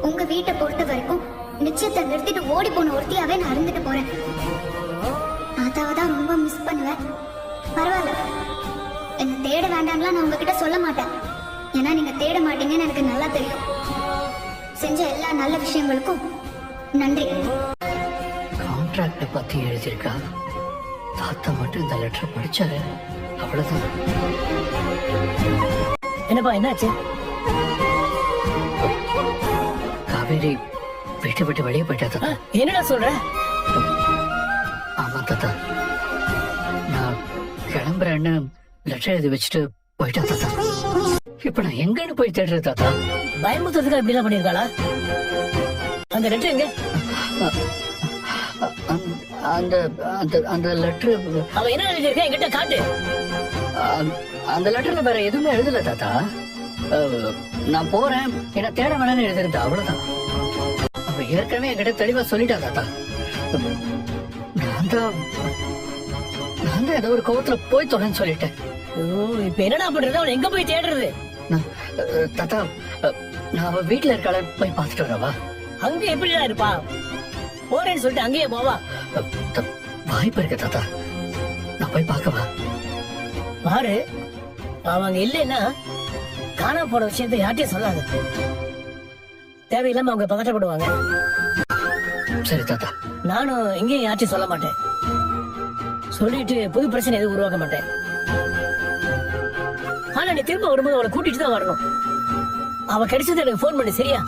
உங்க வீட்டை பொறுத்த வரைக்கும் நிச்சயத்தை நிறுத்திட்டு ஓடி போன ஒருத்தியாவே நான் இருந்துட்டு போறேன். தாத்தாவை தான் ரொம்ப மிஸ் பண்ணுவேன். பரவாயில்ல, என்ன தேட வேண்டாம்லாம் நான் உங்ககிட்ட சொல்ல மாட்டேன். ஏன்னா நீங்க தேட மாட்டீங்கன்னு எனக்கு நல்லா தெரியும். செஞ்ச எல்லா நல்ல விஷயங்களுக்கும் நன்றி. கான்ட்ராக்ட பத்தி எழுதியிருக்கா. தாத்தா மட்டும் இந்த லெட்டர் படிச்சாரு, அவ்வளவுதான். என்னப்பா என்னாச்சு? காவேரி வீட்டை விட்டு வெளியே போயிட்டா தாத்தா. என்னடா சொல்ற? ஆமா தாத்தா, நான் கிளம்புறேன்னு லெட்டர் எழுதி வச்சுட்டு போயிட்டா தாத்தா. இப்ப நான் எங்கன்னு போய் தேடுறது தாத்தா? பயமுத்துறதுக்கு இப்படி எல்லாம் பண்ணிருக்காளா? அந்த லெட்டர் எங்க? அந்த அந்த அந்த லெட்டர் அவ என்ன எழுதியிருக்கா என்கிட்ட காட்டு. அந்த லெட்டர்ல வேற எதுவுமே எழுதல தாத்தா. நான் போறேன், என்ன தேட வேணாம்னு எழுதிருந்தா, அவ்வளவுதான். அவ ஏற்கனவே என்கிட்ட தெளிவா சொல்லிட்டா தாத்தா. நான் தான் ஏதோ ஒரு கோவத்துல போய் தொடன்னு சொல்லிட்டேன். இப்ப என்னடா பண்றது? அவன் எங்க போய் தேடுறது? தாத்தா, நான் அவ வீட்டுல இருக்காள போய் பாத்துட்டு வரவா? அங்க எப்படிடா இருப்பா? போறேன்னு சொல்லிட்டு அங்கேயே போவா? வாய்ப்பு இருக்கு தாத்தா, நான் போய் பாக்கவா? பாரு, அவங்க இல்லைன்னா காணாம போற விஷயத்தை யார்ட்டையும் சொல்லாது. தேவையில்லாம அவங்க பதட்டப்படுவாங்க. சரி தாத்தா. நானும் எங்கேயும் யார்ட்டையும் சொல்ல மாட்டேன். சொல்லிட்டு புது பிரச்சனை எதுவும் உருவாக்க மாட்டேன். ஆனா நீ திரும்ப வரும்போது அவளை கூட்டிட்டு தான் வரணும். அவ கிடைச்சது எனக்கு போன் பண்ணு, சரியா?